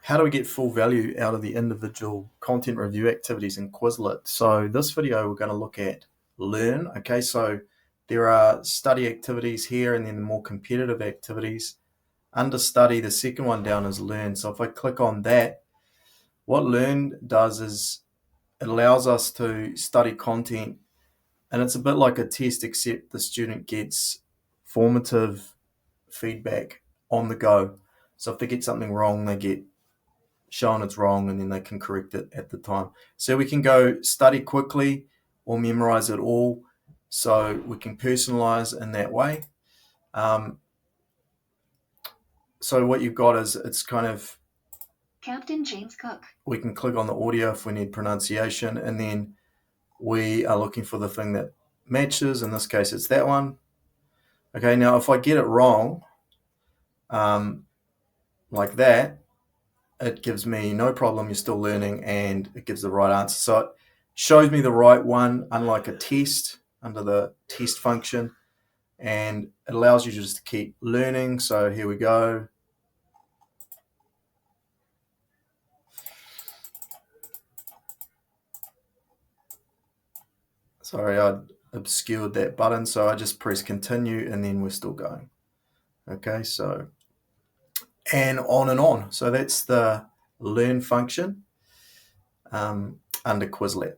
How do we get full value out of the individual content review activities in Quizlet? So this video, we're going to look at Learn. Okay, so there are study activities here and then the more competitive activities. Under study, the second one down is Learn. So if I click on that, what Learn does is it allows us to study content, and it's a bit like a test, except the student gets formative feedback on the go. So if they get something wrong, they get shown it's wrong and then they can correct it at the time. So we can go study quickly or memorize it all. So we can personalize in that way. So what you've got is it's kind of Captain James Cook. We can click on the audio if we need pronunciation, and then we are looking for the thing that matches. In this case, it's that one. Okay, now if I get it wrong, like that, it gives me no problem, you're still learning, and it gives the right answer. So it shows me the right one, unlike a test under the test function, and it allows you just to keep learning. So here we go. Sorry, I obscured that button, so I just press continue and then we're still going. Okay, so, and on and on. So that's the learn function under Quizlet.